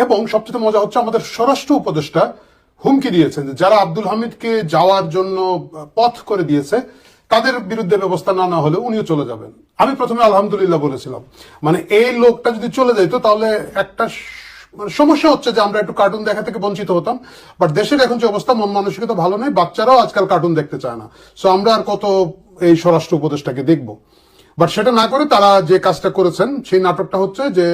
এবং সবচেয়ে মজা হচ্ছে আমাদের স্বরাষ্ট্র উপদেষ্টা হুমকি দিয়েছেন যে যারা আব্দুল হামিদকে যাওয়ার জন্য পথ করে দিয়েছে তাদের বিরুদ্ধে ব্যবস্থা না নেওয়া হলে উনিও চলে যাবেন। আমি প্রথমে আলহামদুলিল্লাহ বলেছিলাম, মানে এই লোকটা যদি চলে যেত তাহলে একটা মানে সমস্যা হচ্ছে যে আমরা একটু কার্টুন দেখা থেকে বঞ্চিত হতাম, বাট দেশের এখন যে অবস্থা, মন মানসিকতা ভালো নেই, বাচ্চারাও আজকাল কার্টুন দেখতে চায় না। সো আমরা আর কত এই স্বরাষ্ট্র উপদেষ্টাকে দেখবো। বাট সেটা না করে তারা যে কাজটা করেছেন সেই নাটকটা হচ্ছে যে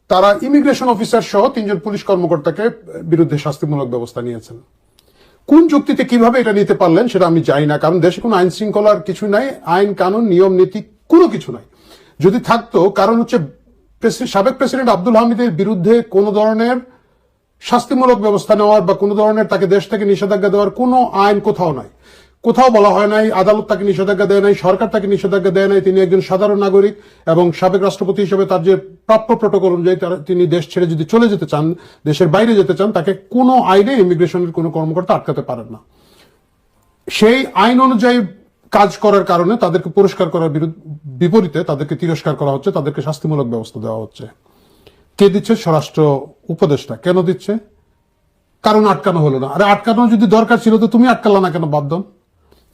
তারা ইমিগ্রেশন অফিসার সহ 3 জন পুলিশ কর্মকর্তাকে বিরুদ্ধে শাস্তিমূলক ব্যবস্থা নিয়েছেন। কোন যুক্তিতে কিভাবে এটা নিতে পারলেন সেটা আমি জানি না, কারণ দেশে কোনো আইন শৃঙ্খলার কিছু নাই, আইন কানুন নিয়ম নীতি কোনো কিছু নাই। যদি থাকতো, কারণ হচ্ছে সাবেক প্রেসিডেন্ট আব্দুল হামিদের বিরুদ্ধে কোনো ধরনের শাস্তিমূলক ব্যবস্থা নেওয়ার বা কোনো ধরনের তাকে দেশ থেকে নিষেধাজ্ঞা দেওয়ার কোনো আইন কোথাও নাই, কোথাও বলা হয় নাই, আদালত তাকে নিষেধাজ্ঞা দেয় নাই, সরকার তাকে নিষেধাজ্ঞা দেয় নাই। তিনি একজন সাধারণ নাগরিক এবং সাবেক রাষ্ট্রপতি হিসেবে তার যে প্রাপ্য প্রটোকল অনুযায়ী তিনি দেশ ছেড়ে যদি চলে যেতে চান, দেশের বাইরে যেতে চান, তাকে কোনো আইনে ইমিগ্রেশনের কোনো কর্মকর্তা আটকাতে পারেন না। সেই আইন অনুযায়ী কাজ করার কারণে তাদেরকে পুরস্কার করার বিপরীতে তাদেরকে তিরস্কার করা হচ্ছে, তাদেরকে শাস্তিমূলক ব্যবস্থা দেওয়া হচ্ছে। কে দিচ্ছে? স্বরাষ্ট্র উপদেষ্টা। কেন দিচ্ছে? কারণ আটকানো হলো না। আরে আটকানো যদি দরকার ছিল তো তুমি আটকালা না কেন বাধ্য?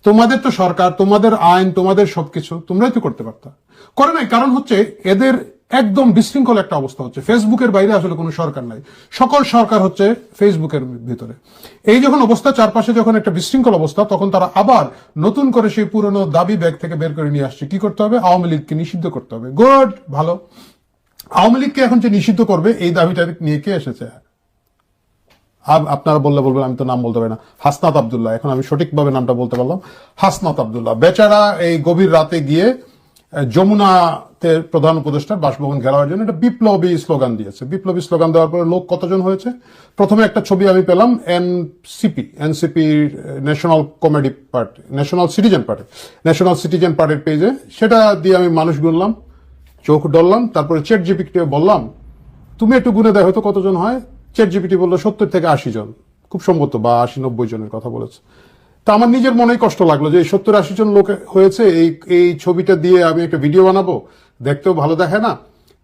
তোমাদের তো সরকার, তোমাদের আইন, তোমাদের সবকিছু, তোমরাই তো করতে পারতা, করে নাই। কারণ হচ্ছে এদের একদম বিশৃঙ্খল একটা অবস্থা হচ্ছে। ফেসবুকের বাইরে আসলে কোনো সরকার নাই, সকল সরকার হচ্ছে ফেসবুকের ভিতরে। এই যখন অবস্থা, চারপাশে যখন একটা বিশৃঙ্খল অবস্থা, তখন তারা আবার নতুন করে সেই পুরনো দাবি ব্যাগ থেকে বের করে নিয়ে আসছে। কি করতে হবে? আওয়ামী লীগকে নিষিদ্ধ করতে হবে। গুড, ভালো। আওয়ামী লীগকে এখন যে নিষিদ্ধ করবে এই দাবিটা নিয়ে কে এসেছে? আপনারা বলবেন আমি তো নাম বলতে পারি না, হাসনাত আব্দুল্লাহ। এখন আমি সঠিকভাবে নামটা বলতে পারলাম, হাসনাত আব্দুল্লাহ। বেচারা এই গভীর রাতে গিয়ে যমুনাতে প্রধান উপদেষ্টার বাসভবন ঘেরাওয়ার জন্য একটা বিপ্লবী স্লোগান দিয়েছে। বিপ্লবী স্লোগান দেওয়ার পরে লোক কতজন হয়েছে? প্রথমে একটা ছবি আমি পেলাম NCP national comedy party, national citizen পার্টির পেজে। সেটা দিয়ে আমি মানুষ গুনলাম, চোখ ডললাম, তারপরে চ্যাট জিপিটি বললাম তুমি একটু গুনে দেখো তো কতজন হয়। চ্যাট জিপিটি বললো 70 থেকে 80 জন, খুব সম্ভবত, বা 80-90 জনের কথা বলেছে। তা আমার নিজের মনেই কষ্ট লাগলো যে 70-80 জন লোক হয়েছে, এই ছবিটা দিয়ে আমি একটা ভিডিও বানাবো, দেখতেও ভালো দেখে না।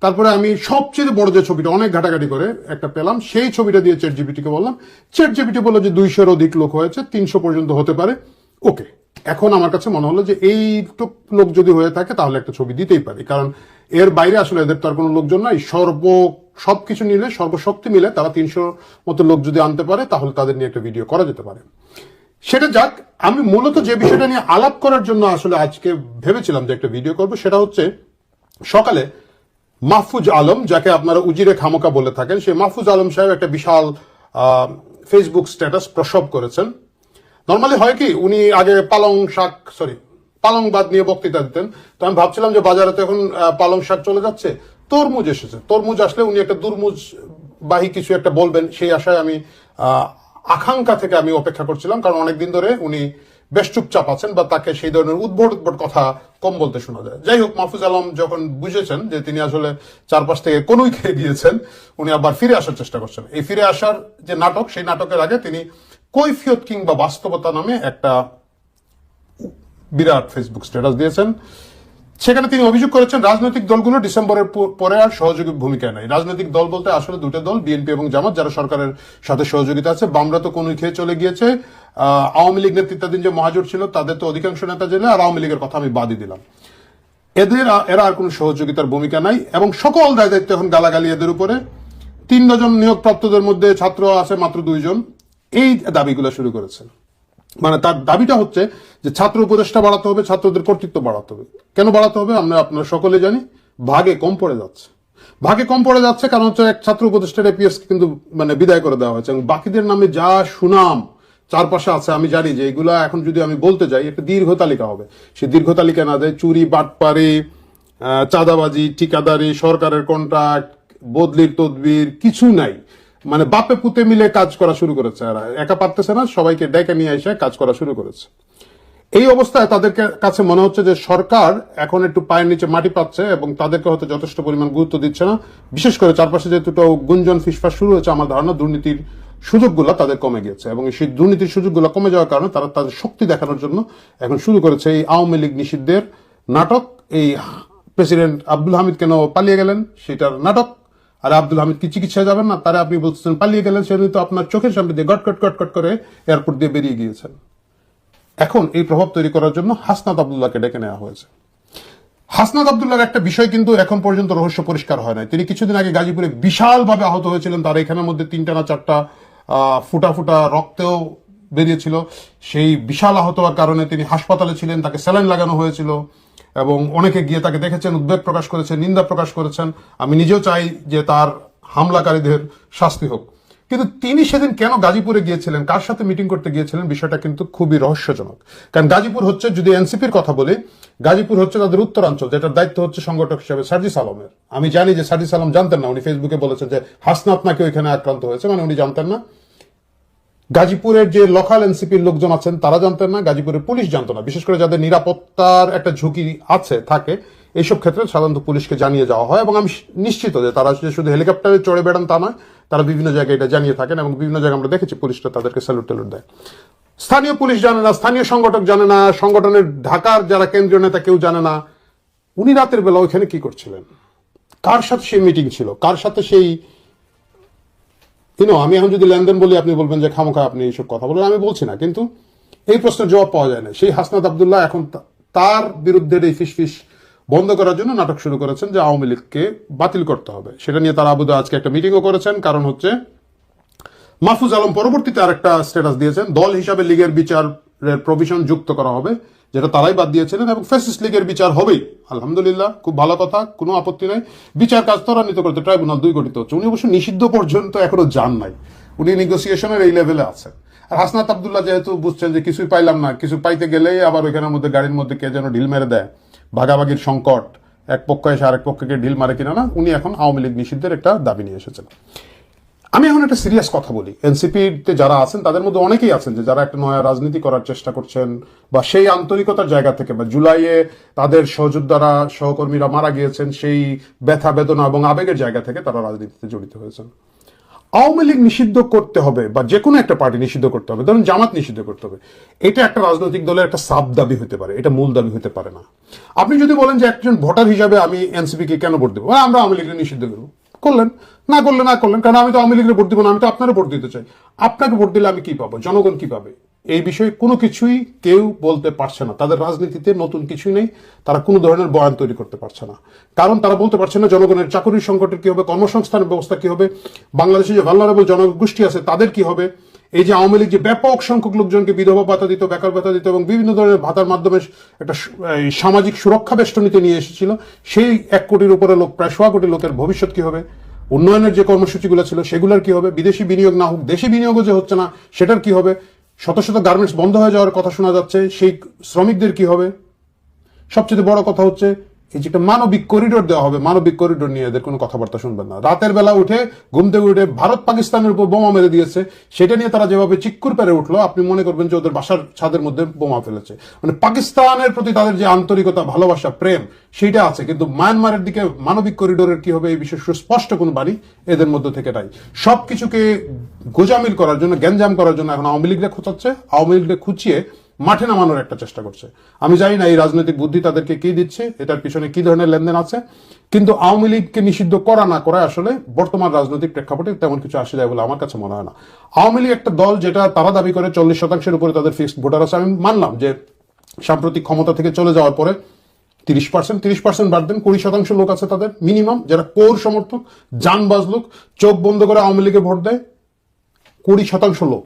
তারপরে আমি সবচেয়ে বড় যে ছবিটা অনেক ঘাটাঘাটি করে একটা পেলাম, সেই ছবিটা দিয়ে চ্যাট জিপিটিকে বললাম। চ্যাট জিপিটি বললো যে 200-এর অধিক লোক হয়েছে, 300 পর্যন্ত হতে পারে। ওকে, এখন আমার কাছে মনে হলো যে এইটুক লোক যদি হয়ে থাকে তাহলে একটা ছবি দিতেই পারি, কারণ এর বাইরে আসলে এদের তো আর কোনো লোকজন নাই। সবকিছু নিলে, সর্বশক্তি মিলে তারা 300 মতো লোক যদি আনতে পারে তাহলে তাদের নিয়ে একটা ভিডিও করা যেতে পারে। সেটা যাক, আমি মূলত যে বিষয়টা নিয়ে আলাপ করার জন্য আসলে আজকে ভেবেছিলাম যে একটা ভিডিও করবো, সেটা হচ্ছে সকালে মাহফুজ আলম, যাকে আপনারা উজিরে খামোকা বলে থাকেন, সেই মাহফুজ আলম সাহেব একটা বিশাল ফেসবুক স্ট্যাটাস প্রসব করেছেন। নর্মালি হয় কি, উনি আগে পালং বাদ নিয়ে বক্তৃতা দিতেন। তো আমি ভাবছিলাম যে বাজারে তো এখন পালং শাক চলে যাচ্ছে, তরমুজ এসেছে, তরমুজ আসলে উনি একটা দুর্মুজ বাহী কিছু একটা বলবেন, সেই আশায় আমি আকাঙ্ক্ষা থেকে আমি অপেক্ষা করছিলাম, কারণ অনেকদিন ধরে উনি বেশ চুপচাপ আছেন বা তাকে সেই ধরনের উদ্ভট কথা কম বলতে শোনা যায়। যাই হোক, মাহফুজ আলম যখন বুঝেছেন যে তিনি আসলে চারপাশ থেকে কোনোই খেয়ে গিয়েছেন, উনি আবার ফিরে আসার চেষ্টা করছেন। এই ফিরে আসার যে নাটক, সেই নাটকের আগে তিনি কৈফিয়ত কিংবা বাস্তবতা নামে একটা বিরাট ফেসবুক স্ট্যাটাস দিয়েছেন। সেখানে তিনি অভিযোগ করেছেন রাজনৈতিক দলগুলো ডিসেম্বরের পরে আর সহযোগী ভূমিকায় নাই। রাজনৈতিক দল বলতে আসলে দুটো দল, বিএনপি এবং জামাত, যারা সরকারের সাথে সহযোগিতা আছে। বামরা তো কোন খেয়ে চলে গিয়েছে। আওয়ামী লীগ নেতৃত্বাধীন যে মহাজোট ছিল তাদের তো অধিকাংশ নেতা জেলে, আর আওয়ামী লীগের কথা আমি বাদই দিলাম। এরা আর কোন সহযোগিতার ভূমিকা নাই এবং সকল দায় দায়িত্ব এখন গালাগালি এদের উপরে। 3 জন নিয়োগপ্রাপ্তদের মধ্যে ছাত্র আছে মাত্র 2 জন। এই দাবিগুলো শুরু করেছেন। মানে তার দাবিটা হচ্ছে যে ছাত্র উপদেষ্টা বাড়াতে হবে, ছাত্রদের কর্তৃত্ব বাড়াতে হবে। কেন বাড়াতে হবে আপনারা সকলে জানি, ভাগে কম পড়ে যাচ্ছে। কারণ হচ্ছে এক ছাত্র উপদেষ্টার এপিএস কিন্তু মানে বিদায় করে দেওয়া হয়েছে এবং বাকিদের নামে যা সুনাম চারপাশে আছে আমি জানি যে এগুলা এখন যদি আমি বলতে যাই একটা দীর্ঘ তালিকা হবে। সে দীর্ঘ তালিকা না যায়, চুরি, বাটপারি, চাঁদাবাজি, ঠিকাদারি, সরকারের কন্ট্রাক্ট, বদলির তদবির, কিছু নাই। মানে বাপে পুতে মিলে কাজ করা শুরু করেছে। এরা একা পারতেছে না, সবাইকে ডেকে নিয়ে এসে কাজ করা শুরু করেছে। এই অবস্থায় তাদের কাছে মনে হচ্ছে যে সরকার এখন একটু পায়ের নিচে মাটি পাচ্ছে এবং তাদেরকে হয়তো যথেষ্ট পরিমাণ গুরুত্ব দিচ্ছে না। বিশেষ করে চারপাশে যে দুটো গুঞ্জন ফিসফাস শুরু হয়েছে, আমার ধারণা দুর্নীতির সুযোগগুলো তাদের কমে গেছে এবং সেই দুর্নীতির সুযোগগুলো কমে যাওয়ার কারণে তারা তাদের শক্তি দেখানোর জন্য এখন শুরু করেছে এই আওয়ামী লীগ নিষিদ্ধের নাটক। এই প্রেসিডেন্ট আব্দুল হামিদ কেন পালিয়ে গেলেন সেটার নাটক, আর আব্দুল হামিদ কি চিকিৎসায় যাবেন না, তারা আপনি বলছেন পালিয়ে গেলেন, সেদিন তো আপনার চোখের সামনে দিয়ে গটকট করে এয়ারপোর্ট দিয়ে বেরিয়ে গিয়েছেন। এখন এই প্রভাব তৈরি করার জন্য হাসনাত আব্দুল্লাহকে ডেকে নেওয়া হয়েছে। হাসনাত আব্দুল্লাহর একটা বিষয় কিন্তু এখন পর্যন্ত রহস্য পরিষ্কার হয় নাই। তিনি কিছুদিন আগে গাজীপুরে বিশালভাবে আহত হয়েছিলেন, তার এখানের মধ্যে 3টা না 4টা ফুটা রক্তেও বেরিয়েছিল। সেই বিশাল আহত হওয়ার কারণে তিনি হাসপাতালে ছিলেন, তাকে স্যালাইন লাগানো হয়েছিল এবং অনেকে গিয়ে তাকে দেখেছেন, উদ্বেগ প্রকাশ করেছেন, নিন্দা প্রকাশ করেছেন। আমি নিজেও চাই যে তার হামলাকারীদের শাস্তি হোক। কিন্তু তিনি সেদিন কেন গাজীপুরে গিয়েছিলেন, কার সাথে মিটিং করতে গিয়েছিলেন, বিষয়টা কিন্তু খুবই রহস্যজনক। কারণ গাজীপুর হচ্ছে, যদি এনসিপির কথা বলি, গাজীপুর হচ্ছে তাদের উত্তরাঞ্চল, যেটার দায়িত্ব হচ্ছে সংগঠক হিসেবে সার্জিস আলমের। আমি জানি যে সার্জিস আলম জানতেন না, উনি ফেসবুকে বলেছেন যে হাসনাত নাকি ওইখানে আক্রান্ত হয়েছে, মানে উনি জানতেন না। গাজীপুরের যে লোকাল এনসিপির লোকজন আছেন তারা জানতেন না, গাজীপুরের পুলিশ জানতো না। বিশেষ করে যাদের নিরাপত্তার একটা ঝুঁকি থাকে এইসব ক্ষেত্রে সাধারণত পুলিশকে জানিয়ে যাওয়া হয়, এবং আমি নিশ্চিত যে তারা শুধু হেলিকপ্টারে চড়ে বেড়ান তা নয়, তারা বিভিন্ন জায়গায় এটা জানিয়ে থাকেন, এবং বিভিন্ন জায়গায় আমরা দেখেছি পুলিশটা তাদেরকে স্যালুট ট্যালুট দেয়। স্থানীয় পুলিশ জানে না, স্থানীয় সংগঠক জানে না, সংগঠনের ঢাকার যারা কেন্দ্রীয় নেতা কেউ জানে না উনি রাতের বেলা ওইখানে কি করছিলেন, কার সাথে সেই মিটিং ছিল, কার সাথে সেই আমি এখন যদি লেনদেন বলি আপনি বলবেন যে খামোখা আপনি এইসব কথা বলেন, আমি বলছি না, কিন্তু এই প্রশ্নের জবাব পাওয়া যায় না। সেই হাসনাত আব্দুল্লাহ এখন তার বিরুদ্ধে এই ফিসফিস বন্ধ করার জন্য নাটক শুরু করেছেন যে আওয়ামী লীগকে বাতিল করতে হবে। সেটা নিয়ে তারা আবুদা আজকে একটা মিটিংও করেছেন। কারণ হচ্ছে মাহফুজ আলম পরবর্তীতে আরেকটা স্ট্যাটাস দিয়েছেন, দল হিসাবে লীগের বিচারের প্রভিশন যুক্ত করা হবে, যেটা তারাই বাদ দিয়েছিলেন, এবং ফ্যাসিস্ট লীগের বিচার হবেই। আলহামদুলিল্লাহ, খুব ভালো কথা, কোনো আপত্তি নাই। বিচার কাজ ত্বরান্বিত করতে ট্রাইব্যুনাল 2 গঠিত হচ্ছে। উনি অবশ্য নিষিদ্ধ পর্যন্ত এখনো যান নাই, উনি নেগোসিয়েশনের এই লেভেলে আছেন। আর হাসনাত আব্দুল্লাহ যেহেতু বুঝছেন যে কিছুই পাইলাম না, কিছু পাইতে গেলেই আবার ওইখানের মধ্যে গাড়ির মধ্যে কে যেন ঢিল মেরে দেয়, ভাগাভাগির সংকট, এক পক্ষ এসে আরেক পক্ষকে ঢিল মারে কিনা না, উনি এখন আওয়ামী লীগ নিষিদ্ধের একটা দাবি নিয়ে এসেছেন। আমি এখন একটা সিরিয়াস কথা বলি, এনসিপিতে যারা আছেন তাদের মধ্যে অনেকেই আছেন যে যারা একটা নয়া রাজনীতি করার চেষ্টা করছেন, বা সেই আন্তরিকতার জায়গা থেকে, বা জুলাইয়ে তাদের সহযোদ্ধারা সহকর্মীরা মারা গিয়েছেন সেই ব্যথা বেদনা এবং আবেগের জায়গা থেকে তারা রাজনীতিতে জড়িত হয়েছেন। আওয়ামী লীগ নিষিদ্ধ করতে হবে বা যে কোনো একটা পার্টি নিষিদ্ধ করতে হবে, ধরুন জামাত নিষিদ্ধ করতে হবে, এটা একটা রাজনৈতিক দলের একটা সাব দাবি হতে পারে, এটা মূল দাবি হতে পারে না। আপনি যদি বলেন যে একজন ভোটার হিসাবে আমি এনসিপি কে কেন ভোট দেবো, আমরা আওয়ামী লীগকে নিষিদ্ধ করবো, করলেন না করলেন, কারণ আমি তো আওয়ামী লীগের ভোট দিব না, আমি তো আপনারও ভোট দিতে চাই। আপনাকে ভোট দিলে আমি কি পাবো, জনগণ কি পাবে, এই বিষয়ে কোনো কিছুই কেউ বলতে পারছে না। তাদের রাজনীতিতে নতুন কিছুই নেই, তারা কোনো ধরনের বয়ান তৈরি করতে পারছে না, কারণ তারা বলতে পারছে না জনগণের চাকরির সংকটের কি হবে, কর্মসংস্থানের ব্যবস্থা কি হবে, বাংলাদেশে যে ভালনারেবল জনগোষ্ঠী আছে তাদের কি হবে। এই যে আওয়ামী লীগ যে ব্যাপক সংখ্যক লোকজনকে বিধবা ভাতা দিত, বেকার ভাতা দিত, এবং বিভিন্ন ধরনের ভাতার মাধ্যমে একটা সামাজিক সুরক্ষা বেষ্টনীতে নিয়ে এসেছিল, সেই 1 কোটির উপরে লোক, প্রায় 1.25 কোটি লোকের ভবিষ্যৎ কি হবে, উন্নয়নের যে কর্মসূচিগুলো ছিল সেগুলোর কি হবে, বিদেশি বিনিয়োগ না হোক, দেশি বিনিয়োগও যে হচ্ছে না সেটার কি হবে, শত শত গার্মেন্টস বন্ধ হয়ে যাওয়ার কথা শোনা যাচ্ছে, সেই শ্রমিকদের কি হবে। সবচেয়ে বড় কথা হচ্ছে এই যে একটা মানবিক করিডোর দেওয়া হবে, মানবিক করিডোর নিয়ে এদের কোনো কথাবার্তা শুনবেন না। রাতের বেলা উঠে ঘুম থেকে উঠে ভারত পাকিস্তানের উপর বোমা মেরে দিয়েছে, সেটা নিয়ে তারা যেভাবে চিক্কুর পেরে উঠলো, আপনি মনে করবেন যে ওদের বাসার ছাদের মধ্যে বোমা ফেলেছে। মানে পাকিস্তানের প্রতি তাদের যে আন্তরিকতা, ভালোবাসা, প্রেম সেইটা আছে, কিন্তু মায়ানমারের দিকে মানবিক করিডোরের কি হবে এই বিষয়ে সুস্পষ্ট কোনো বাণী এদের মধ্যে থেকে নাই। সবকিছুকে গোজামিল করার জন্য, গ্যাঞ্জাম করার জন্য এখন আওয়ামী লীগরা খোঁচাচ্ছে, আওয়ামী লীগরা খুঁচিয়ে মাঠে নামানোর একটা চেষ্টা করছে। আমি জানি না এই রাজনৈতিক বুদ্ধি তাদেরকে কি দিচ্ছে, এটার পিছনে কি ধরনের লেনদেন আছে, কিন্তু আওয়ামী লীগকে নিষিদ্ধ করা না করা আসলে বর্তমান রাজনৈতিক প্রেক্ষাপটে তেমন কিছু আসে যায় বলে আমার কাছে মনে হয় না। আওয়ামী লীগ একটা দল যেটা তারা দাবি করে 40% উপরে তাদের ফিক্সড ভোটার আছে। আমি মানলাম যে সাম্প্রতিক ক্ষমতা থেকে চলে যাওয়ার পরে 30% বাদ দেন, 20% লোক আছে তাদের মিনিমাম, যারা কোর সমর্থক, জানবাজ লোক, চোখ বন্ধ করে আওয়ামী লীগে ভোট দেয়, 20% লোক।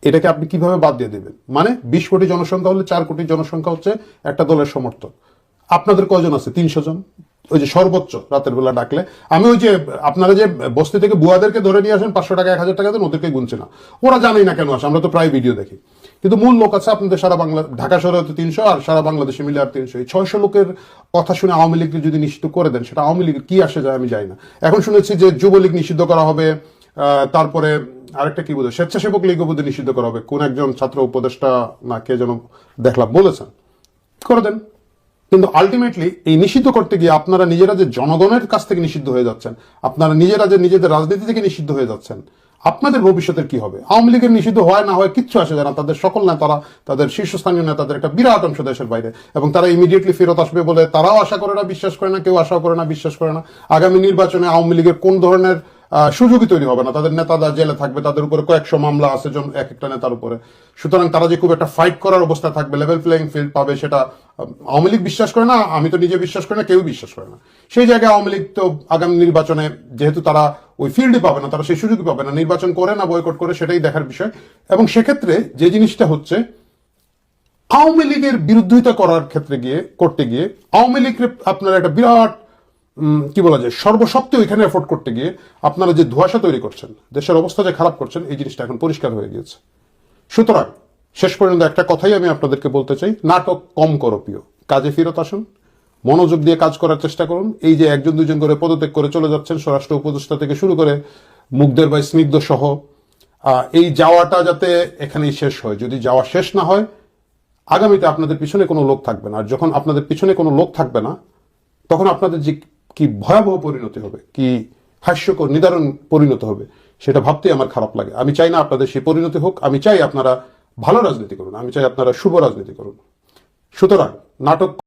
এটাকে আপনি কিভাবে বাদ দিয়ে দেবেন? মানে 20 কোটি জনসংখ্যা হলে 4 কোটি জনসংখ্যা হচ্ছে একটা দলের সমর্থক। আপনাদের কয়জন আছে? 300 জন। ওই যে সর্বোচ্চ রাতের বেলা ডাকলে, আমি ওই যে আপনারা যে বস্তি থেকে বুয়াদেরকে ধরে নিয়ে আসেন 500 টাকা 1000 টাকা দেন, ওদেরকে গুনছে না, ওরা জানেই না কেন আসে, আমরা তো প্রায় ভিডিও দেখি। কিন্তু মূল লোক আছে আপনাদের সারা বাংলা, ঢাকা শহরে হয়তো 300, আর সারা বাংলাদেশে মিলে আর 300। এই 600 লোকের কথা শুনে আওয়ামী লীগকে যদি নিষিদ্ধ করে দেন, সেটা আওয়ামী লীগের কি আসে যায় আমি জানি না। এখন শুনেছি যে যুবলীগ নিষিদ্ধ করা হবে, তারপরে আরেকটা কি বোধহয় স্বেচ্ছাসেবক লীগ বোধহয় নিষিদ্ধ করা হবে, কোন একজন ছাত্র উপদেষ্টা না কে যেন দেখলাম বলেছেন, করে দেন। কিন্তু আলটিমেটলি এই নিষিদ্ধ করতে গিয়ে আপনারা নিজেরা যে জনগণের কাছ থেকে নিষিদ্ধ হয়ে যাচ্ছেন, আপনারা নিজেরা যে নিজেদের রাজনীতি থেকে নিষিদ্ধ হয়ে যাচ্ছেন, আপনাদের ভবিষ্যতের কি হবে? আওয়ামী লীগের নিষিদ্ধ হয় না হয় কিচ্ছু আসে যায় না, তাদের সকল নেতারা, তাদের শীর্ষস্থানীয় নেতাদের একটা বিরাট অংশ দেশের বাইরে, এবং তারা ইমিডিয়েটলি ফেরত আসবে বলে তারাও আশা করে না, বিশ্বাস করে না, কেউ আশাও করে না, বিশ্বাস করে না। আগামী নির্বাচনে আওয়ামী লীগের কোন ধরনের সুযোগই তৈরি হবে না, তাদের নেতারা জেলে থাকবে, তাদের উপরে কয়েকশো মামলা আছে এক একটা নেতার উপরে। সুতরাং তারা যে খুব একটা ফাইট করার অবস্থা থাকবে, লেভেল প্লেইং ফিল্ড পাবে, সেটা আওয়ামী লীগ বিশ্বাস করে না, আমি তো নিজে বিশ্বাস করি না, কেউ বিশ্বাস করে না। সেই জায়গায় আওয়ামী লীগ তো আগামী নির্বাচনে যেহেতু তারা ওই ফিল্ডই পাবে না, তারা সেই সুযোগই পাবে না, নির্বাচন করে না বয়কট করে সেটাই দেখার বিষয়। এবং সেক্ষেত্রে যে জিনিসটা হচ্ছে, আওয়ামী লীগের বিরোধিতা করার ক্ষেত্রে করতে গিয়ে আওয়ামী লীগ আপনার একটা বিরাট কি বলা যায় সর্বশক্তি ওইখানে এফোর্ড করতে গিয়ে আপনারা যে ধোঁয়াশা তৈরি করছেন, দেশের অবস্থা যে খারাপ করছেন, এই জিনিসটা এখন পরিষ্কার হয়ে গিয়েছে। সুতরাং শেষ পর্যন্ত একটা কথাই আমি আপনাদেরকে বলতে চাই, নাটক কম করো প্রিয়, কাজে ফেরত আসুন, মনোযোগ দিয়ে কাজ করার চেষ্টা করুন। এই যে একজন দুজন করে পদত্যাগ করে চলে যাচ্ছেন, স্বরাষ্ট্র উপদেষ্টা থেকে শুরু করে মুগ্ধের ভাই স্নিগ্ধ সহ, এই যাওয়াটা যাতে এখানেই শেষ হয়। যদি যাওয়া শেষ না হয়, আগামীতে আপনাদের পিছনে কোনো লোক থাকবে না। আর যখন আপনাদের পিছনে কোনো লোক থাকবে না, তখন আপনাদের যে কি ভয়াবহ পরিণতি হবে, কি হাস্যকর নিদারুণ পরিণত হবে, সেটা ভাবতেই আমার খারাপ লাগে। আমি চাই না আপনাদের সেই পরিণতি হোক, আমি চাই আপনারা ভালো রাজনীতি করুন, আমি চাই আপনারা শুভ রাজনীতি করুন। সুতরাং নাটক